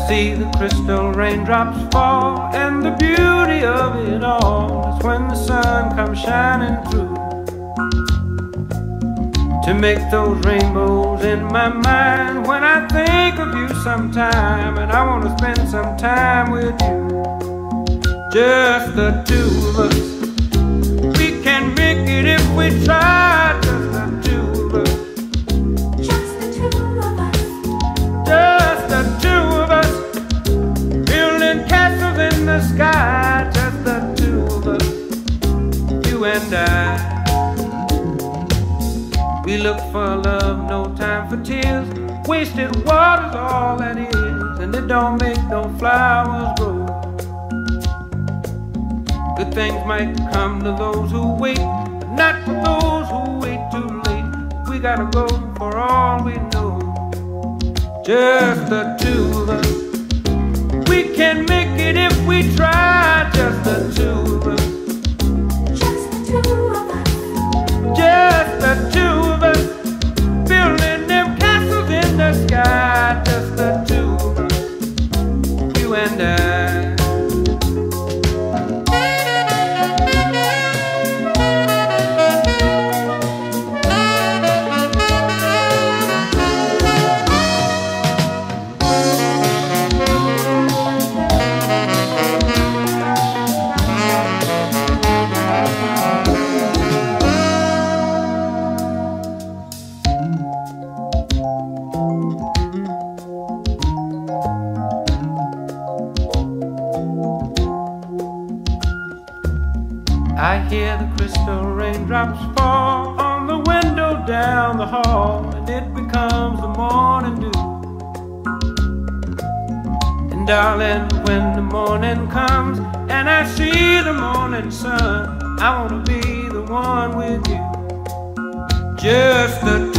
see the crystal raindrops fall, and the beauty of it all is when the sun comes shining through to make those rainbows in my mind. When I think of you sometime, and I want to spend some time with you, just the two of us. We can make it if we try, just the two of us. Just the two of us. Just the two of us. Building castles in the sky, just the two of us. You and I. We look for love, no time for tears. Wasted water's all that is, and it don't make no flowers grow. Good things might come to those who wait, but not for those who wait too late. We gotta go for all we know. Just the two of us. We can make it if we try, just the two of us. Just the two of us. Just the two of us. Building them castles in the sky, just the two of us. You and I. I hear the crystal raindrops fall on the window down the hall, and it becomes the morning dew. And darling, when the morning comes and I see the morning sun, I wanna be the one with you. Just the